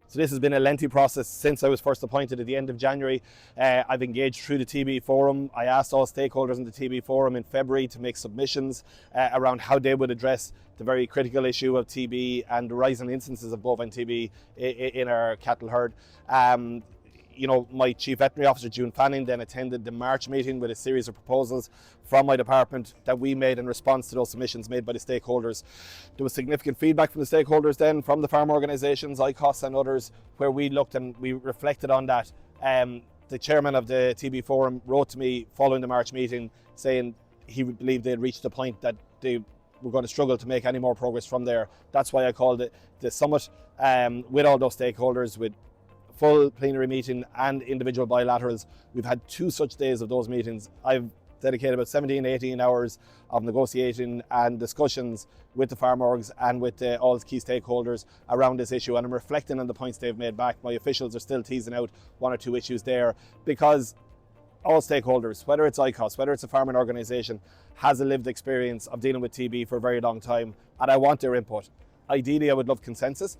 So this has been a lengthy process since I was first appointed at the end of January. I've engaged through the TB Forum. I asked all stakeholders in the TB Forum in February to make submissions around how they would address the very critical issue of TB and the rising instances of bovine TB in our cattle herd. My Chief Veterinary Officer, June Fanning, then attended the March meeting with a series of proposals from my department that we made in response to those submissions made by the stakeholders. There was significant feedback from the stakeholders then, from the farm organisations, ICOS and others, where we looked and we reflected on that. The chairman of the TB Forum wrote to me following the March meeting saying he believed they had reached the point that they were going to struggle to make any more progress from there. That's why I called it the summit with all those stakeholders, with full plenary meeting and individual bilaterals. We've had 2 such days of those meetings. I've dedicated about 17-18 hours of negotiating and discussions with the farm orgs and with all key stakeholders around this issue, and I'm reflecting on the points they've made back. My officials are still teasing out 1 or 2 issues there, because all stakeholders, whether it's ICOS, whether it's a farming organisation, has a lived experience of dealing with TB for a very long time, and I want their input. Ideally, I would love consensus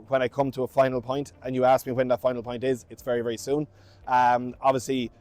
when I come to a final point, and you ask me when that final point is. It's very, very soon. Obviously,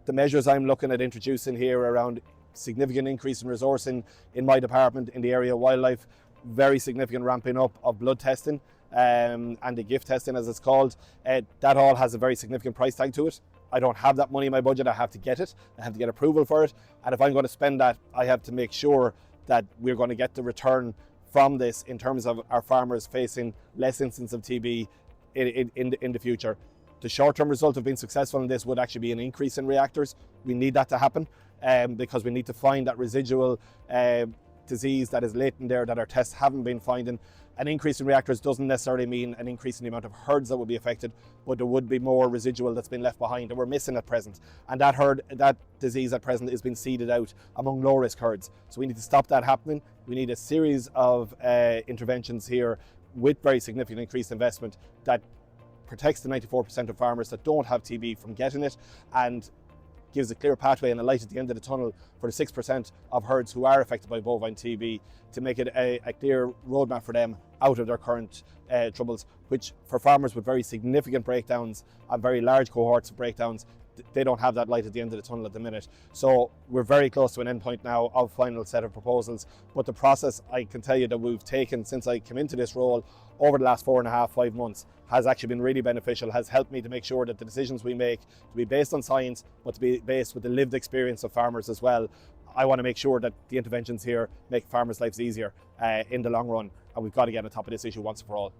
the measures I'm looking at introducing here around significant increase in resourcing in my department in the area of wildlife, very significant ramping up of blood testing and the gift testing, as it's called. That all has a very significant price tag to it. I don't have that money in my budget. I have to get it. I have to get approval for it. And if I'm going to spend that, I have to make sure that we're going to get the return from this in terms of our farmers facing less instances of TB in the future. The short-term result of being successful in this would actually be an increase in reactors. We need that to happen because we need to find that residual disease that is latent there that our tests haven't been finding. An increase in reactors doesn't necessarily mean an increase in the amount of herds that would be affected, but there would be more residual that's been left behind and we're missing at present. And that disease at present is being seeded out among low-risk herds. So we need to stop that happening. We need a series of interventions here with very significant increased investment that protects the 94% of farmers that don't have TB from getting it, and gives a clear pathway and a light at the end of the tunnel for the 6% of herds who are affected by bovine TB, to make it a clear roadmap for them out of their current troubles, which for farmers with very significant breakdowns and very large cohorts of breakdowns, they don't have that light at the end of the tunnel at the minute. So we're very close to an endpoint now of final set of proposals, but the process, I can tell you, that we've taken since I came into this role over the last 4.5-5 months has actually been really beneficial, has helped me to make sure that the decisions we make to be based on science, but to be based with the lived experience of farmers as well. I want to make sure that the interventions here make farmers' lives easier in the long run, and we've got to get on top of this issue once and for all.